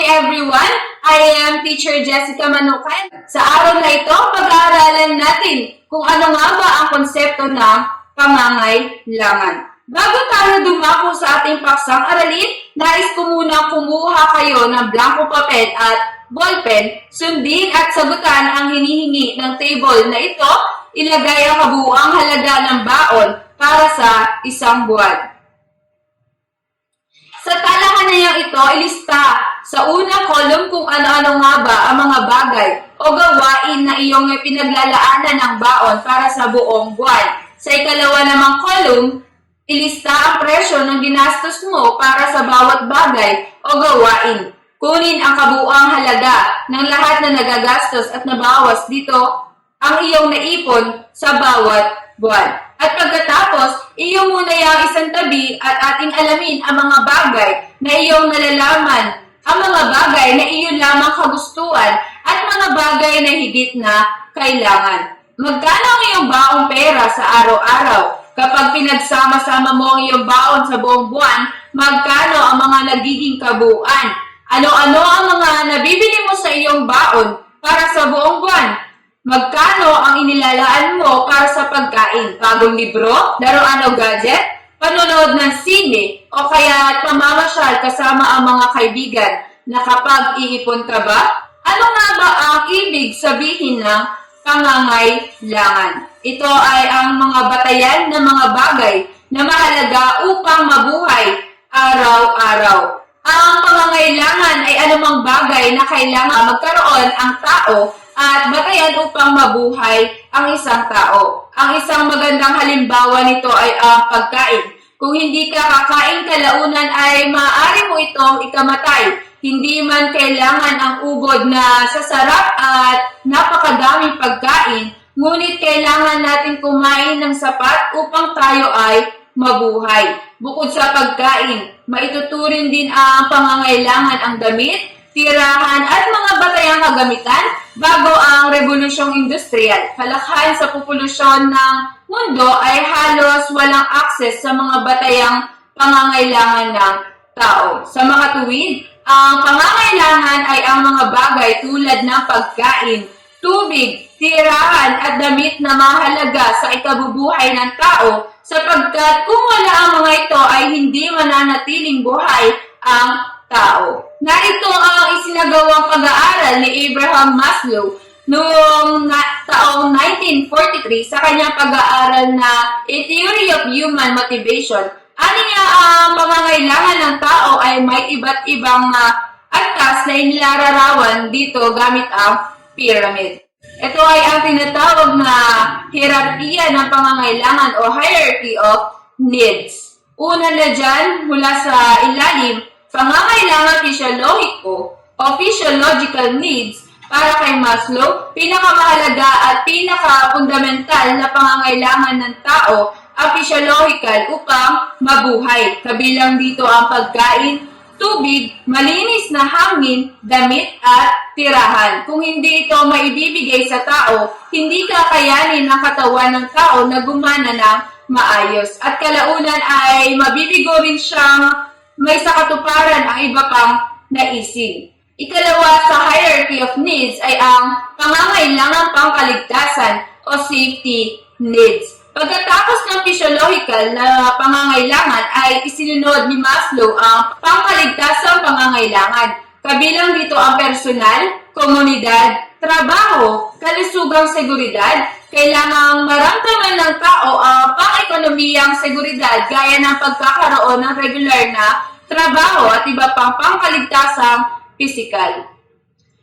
everyone! I am Teacher Jessica Manukan. Sa araw na ito, pag-aaralan natin kung ano nga ba ang konsepto ng pangangailangan. Bago tayo dumako sa ating paksang aralin, nais ko munang kumuha kayo ng blanco papel at ballpen, sundin at sagutan ang hinihingi ng table na ito, ilagay ang kabuuang halaga ng baon para sa isang buwan. Sa talahanayang ito, ilista sa unang kolum kung ano-ano nga ba ang mga bagay o gawain na iyong pinaglalaanan ng baon para sa buong buwan. Sa ikalawa namang kolum, ilista ang presyo ng ginastos mo para sa bawat bagay o gawain. Kunin ang kabuuang halaga ng lahat na nagagastos at nabawas dito ang iyong naipon sa bawat buwan. At pagkatapos, iyo muna yung isang tabi at ating alamin ang mga bagay na iyong nalalaman, ang mga bagay na iyo lamang kagustuhan at mga bagay na higit na kailangan. Magkano ang iyong baong pera sa araw-araw? Kapag pinagsama-sama mo ang iyong baon sa buong buwan, magkano ang mga nagiging kabuuan? Ano-ano ang mga nabibili mo sa iyong baon para sa buong buwan? Magkano ang inilalaan mo para sa pagkain? Bagong libro, laruan o gadget, panonood ng sine, o kaya pamamasyal kasama ang mga kaibigan na kapag iipon ka ba? Ano nga ba ang ibig sabihin ng pangangailangan? Ito ay ang mga batayan ng mga bagay na mahalaga upang mabuhay araw-araw. Ang pangangailangan ay anumang bagay na kailangan magkaroon ang tao at batayan upang mabuhay ang isang tao. Ang isang magandang halimbawa nito ay ang pagkain. Kung hindi ka kakain kalaunan ay maaari mo itong ikamatay. Hindi man kailangan ang ugod na sasarap at napakadaming pagkain, ngunit kailangan natin kumain ng sapat upang tayo ay mabuhay. Bukod sa pagkain, maituturing din ang pangangailangan ang damit, tirahan at mga batayang kagamitan bago ang Rebolusyong Industrial. Kalakhan sa populasyon ng mundo ay halos walang akses sa mga batayang pangangailangan ng tao. Sa mga tuwid, ang pangangailangan ay ang mga bagay tulad ng pagkain, tubig, tirahan at damit na mahalaga sa ikabubuhay ng tao sapagkat kung wala ang mga ito ay hindi mananatiling buhay ang tao. Narito ang isinagawang pag-aaral ni Abraham Maslow noong taong 1943 sa kanyang pag-aaral na A Theory of Human Motivation. Aniya ang pangangailangan ng tao ay may iba't ibang antas na inilalarawan dito gamit ang pyramid. Ito ay ang tinatawag na hierarkiya ng pangangailangan o hierarchy of needs. Una na dyan, mula sa ilalim, pangangailangan physiologiko o physiological needs. Para kay Maslow, pinakamahalaga at pinaka-fundamental na pangangailangan ng tao ang physiological upang mabuhay. Kabilang dito ang pagkain, tubig, malinis na hangin, damit at tirahan. Kung hindi ito maibibigay sa tao, hindi kakayanin ang katawan ng tao na gumana ng maayos. At kalaunan ay mabibigo rin siyang may sakatuparan ang iba pang naisin. Ikalawa sa hierarchy of needs ay ang pangangailangang pangkaligtasan o safety needs. Pagkatapos ng physiological na pangangailangan ay isinunod ni Maslow ang pangkaligtasang pangangailangan. Kabilang dito ang personal, komunidad, trabaho, kalusugang seguridad. Kailangang maramdaman ng tao ang pang-ekonomiyang seguridad gaya ng pagkakaroon ng regular na trabaho at iba pang pangkaligtasang pisikal.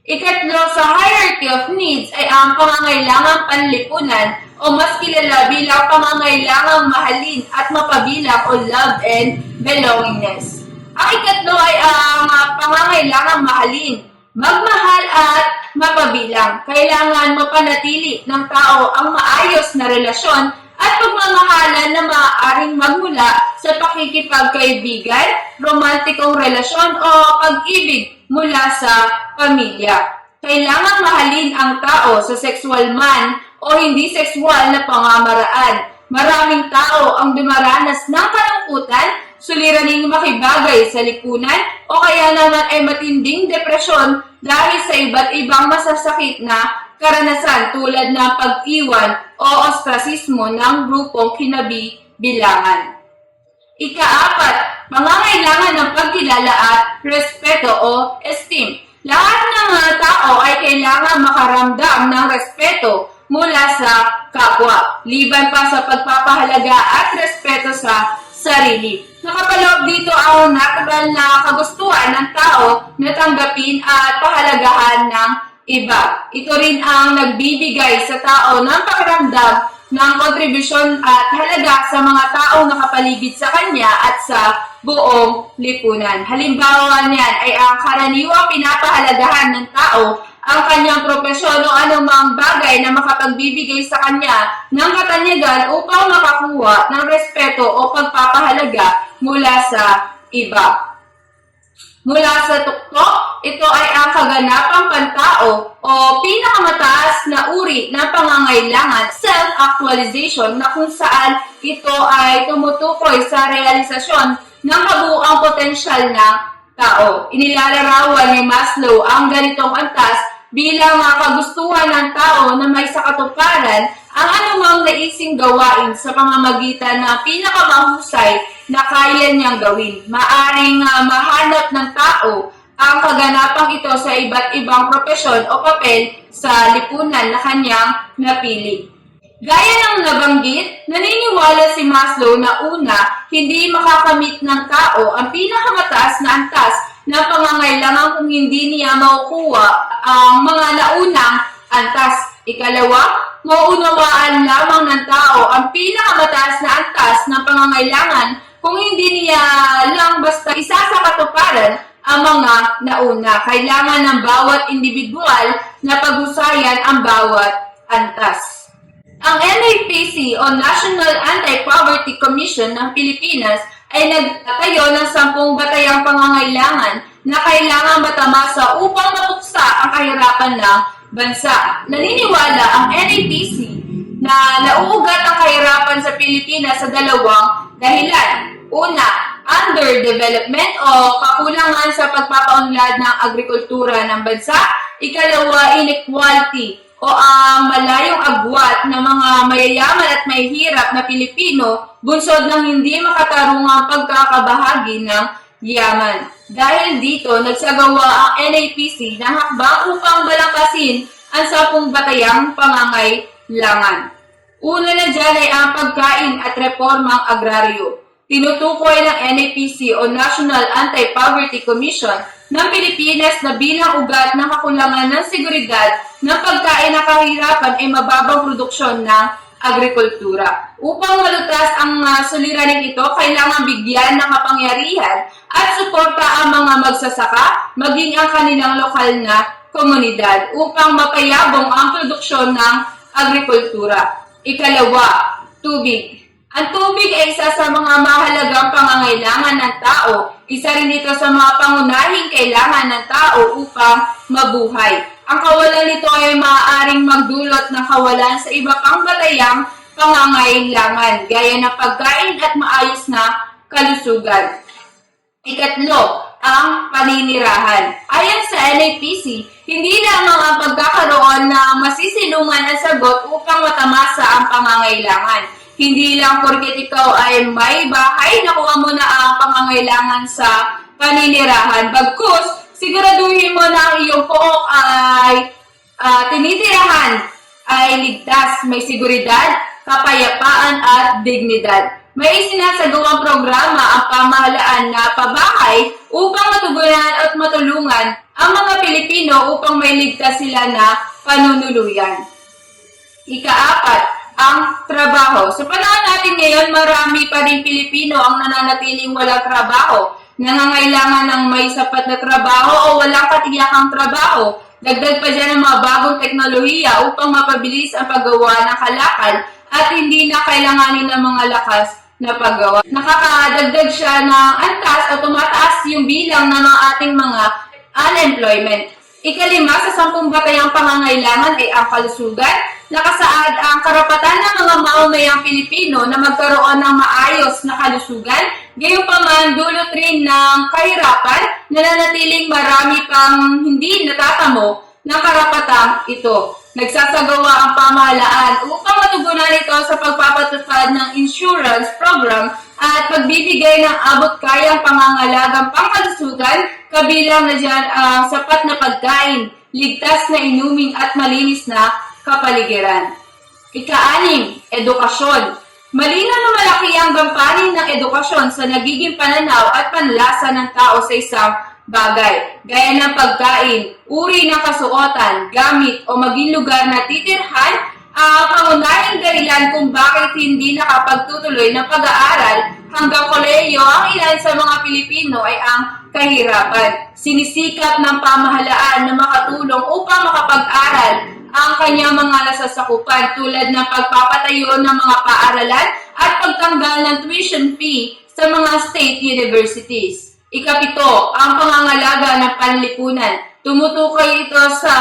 Ikatlo sa hierarchy of needs ay ang pangangailangang panlipunan o mas kilala bilang pangangailangang mahalin at mapabilang o love and belongingness. Ang ikatlo ay ang pangangailangang mahalin, magmahal at mapabilang. Kailangan mapanatili ng tao ang maayos na relasyon at pagmamahalan na maaaring magmula sa pakikipagkaibigan, romantikong relasyon o pag-ibig mula sa pamilya. Kailangan mahalin ang tao sa sexual man o hindi sexual na pamamaraan. Maraming tao ang dumaranas ng kalungkutan suliraning makibagay sa lipunan o kaya naman ay matinding depresyon dahil sa iba't ibang masasakit na karanasan tulad ng pag-iwan o ostrasismo ng grupong kinabibilangan. Ika-4, pangangailangan ng pagkilala at respeto o esteem. Lahat ng tao ay kailangan makaramdam ng respeto mula sa kapwa, liban pa sa pagpapahalaga at respeto sa sarili. Nakapaloob dito ang natural na kagustuhan ng tao na tanggapin at pahalagahan ng iba. Ito rin ang nagbibigay sa tao ng pakiramdam ng kontribusyon at halaga sa mga taong nakapaligid sa kanya at sa buong lipunan. Halimbawa niyan ay ang karaniwang pinapahalagahan ng tao ang kanyang propesyon o anumang bagay na makapagbibigay sa kanya ng katanyagan upang makakuha ng respeto o pagpapahalaga mula sa iba. Mula sa tuktok, ito ay ang kaganapang pantao o pinakamataas na uri ng pangangailangan, self-actualization, na kung saan ito ay tumutukoy sa realisasyon ng kabuuang potensyal ng tao. Inilalarawan ni Maslow ang ganitong antas bilang kagustuhan ng tao na may sakatuparan ang anumang naising gawain sa pamamagitan ng pinakamahusay na kaya niyang gawin. Maaring mahanap ng tao ang kaganapang ito sa iba't ibang propesyon o papel sa lipunan na kanyang napili. Gaya ng nabanggit, naniniwala si Maslow na una, hindi makakamit ng tao ang pinakamataas na antas na pangangailangan kung hindi niya makukuha ang mga naunang antas. Ikalawa, mauunawaan lamang ng tao ang pinakamataas na antas ng pangangailangan kung hindi niya lang basta isa sa katuparan ang mga nauna. Kailangan ng bawat individual na paghusayan ang bawat antas. Ang NAPC o National Anti-Poverty Commission ng Pilipinas ay nagtatayo ng 10 batayang pangangailangan na kailangan matamasa upang mapuksa ang kahirapan ng bansa. Naniniwala ang NAPC na nauugat ang kahirapan sa Pilipinas sa dalawang dahilan. Una, underdevelopment o kakulangan sa pagpapaunlad ng agrikultura ng bansa. Ikalawa, inequality o ang malayong agwat ng mga mayayaman at mahihirap na Pilipino bunsod ng hindi makatarungang pagkakabahagi ng yaman. Dahil dito, nagsagawa ang NAPC ng hakbang upang balangkasin ang 10 batayang pangangailangan. Una na dyan ay ang pagkain at reformang agraryo. Tinutukoy ng NAPC o National Anti-Poverty Commission ng Pilipinas na bilang ugat ng kakulangan ng seguridad ng pagkain na kahirapan ay mababang produksyon ng agrikultura. Upang malutas ang suliraning ito, kailangan bigyan ng kapangyarihan at suporta ang mga magsasaka, maging ang kanilang lokal na komunidad upang mapayabong ang produksyon ng agrikultura. Ikalawa, tubig. Ang tubig ay isa sa mga mahalagang pangangailangan ng tao. Isa rin ito sa mga pangunahing kailangan ng tao upang mabuhay. Ang kawalan nito ay maaaring magdulot ng kawalan sa iba pang batayang pangangailangan, gaya ng pagkain at maayos na kalusugan. Ikatlo, ang paninirahan. Ayon sa NAPC, hindi lamang ang pagkakaroon ng masisilungan ang sagot upang matamasa ang pangangailangan. Hindi lang porket ikaw ay may bahay, nakuha mo na ang pangangailangan sa paninirahan. Bagkus, siguraduhin mo na ang iyong pook ay tinitirahan ay ligtas, may seguridad, kapayapaan at dignidad. May isinasagawang programa ang pamahalaan na pabahay upang matugunan at matulungan ang mga Pilipino upang may ligtas sila na panunuluyan. Ika-4, ang trabaho. Sa panahon natin ngayon, marami pa rin Pilipino ang nananatiling walang trabaho, nangangailangan ng may sapat na trabaho o walang katiyakang trabaho. Dagdag pa dyan ang mga bagong teknolohiya upang mapabilis ang paggawa ng kalakal at hindi na kailanganin ng mga lakas na paggawa. Nakakadagdag siya ng antas at tumataas yung bilang ng ating mga unemployment. Ikalima, sa 10 batayang pangangailangan ay ang kalusugan. nakasaad ang karapatan ng mga mamamayang Pilipino na magkaroon ng maayos na kalusugan, gayunpaman dulot rin ng kahirapan na nanatiling marami pang hindi natatamo ng karapatang ito. Nagsasagawa ang pamahalaan upang matugunan ito sa pagpapatupad ng insurance program at pagbibigay ng abot-kayang pangangalagang pangkalusugan, kabilang na dyan ang sapat na pagkain, ligtas na inumin at malinis na kapaligiran. Ika-anim, edukasyon. Malinaw na malaki ang gampanin ng edukasyon sa nagiging pananaw at panlasa ng tao sa isang bagay, gaya ng pagkain, uri ng kasuotan, gamit o maging lugar na titirhan. Ang pangunahing dahilan kung bakit hindi nakapagtutuloy ng pag-aaral hanggang kolehiyo ang ilan sa mga Pilipino ay ang kahirapan. Sinisikap ng pamahalaan na makatulong upang makapag-aral ang kanyang mga nasasakupan tulad ng pagpapatayo ng mga paaralan at pagtanggal ng tuition fee sa mga state universities. Ikapito, ang pangangalaga ng panlipunan. Tumutukoy ito sa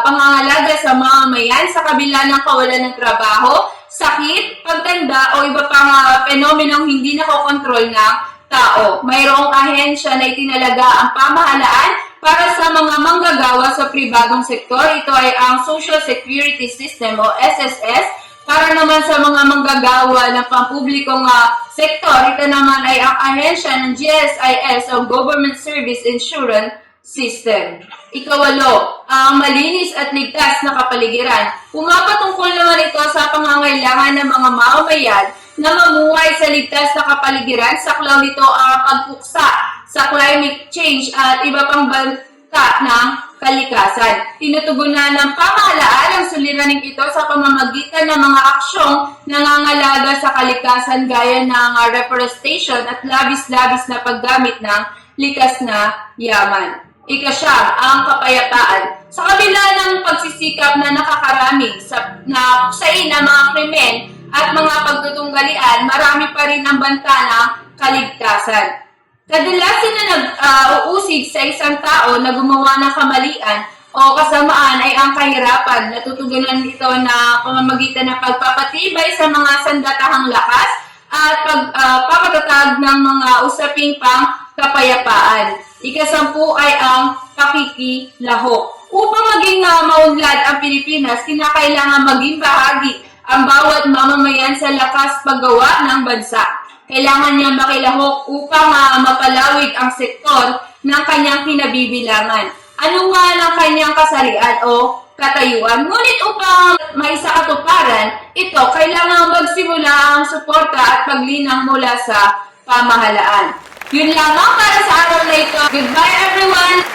pangangalaga sa mamamayan sa kabila ng kawalan ng trabaho, sakit, pagtanda o iba pang fenomenong hindi nakokontrol ng tao. Mayroong ahensya na itinalaga ang pamahalaan para sa mga manggagawa sa pribadong sektor. Ito ay ang Social Security System o SSS. Para naman sa mga manggagawa ng pampublikong sektor, ito naman ay ang ahensya ng GSIS o Government Service Insurance System. Ikawalo, ang malinis at ligtas na kapaligiran. Pumapatungkol naman ito sa pangangailangan ng mga mamamayan na mamuhay sa ligtas na kapaligiran. Saklaw nito ang pagpuksa sa climate change at iba pang banta ng kalikasan. Tinutugunan ng pamahalaan ang suliraning ito sa pamamagitan ng mga aksyong nangangalaga sa kalikasan gaya ng reforestation at labis-labis na paggamit ng likas na yaman. Ika-9, ang kapayapaan. Sa kabila ng pagsisikap na nakakarami na puksain ng mga krimen at mga pagtutunggalian, marami pa rin ang banta ng kaligtasan. Kadalasan na nag-uusig sa isang tao na gumawa ng kamalian o kasamaan ay ang kahirapan. Natutugunan ito na pamamagitan ng pagpapatibay sa mga sandatahang lakas at pagpapatatag ng mga usaping pang kapayapaan. Ika-10 ay ang pakikilahok. Upang maging maunlad ang Pilipinas, kinakailangan maging bahagi ang bawat mamamayan sa lakas paggawa ng bansa. Kailangan niya makilahok upang mapalawig ang sektor ng kanyang kinabibilangan. Ano nga ng kanyang kasarian o katayuan? Ngunit upang maisakatuparan, ito kailangan magsimula ang suporta at paglinang mula sa pamahalaan. Yun lamang para sa araw na ito. Goodbye everyone!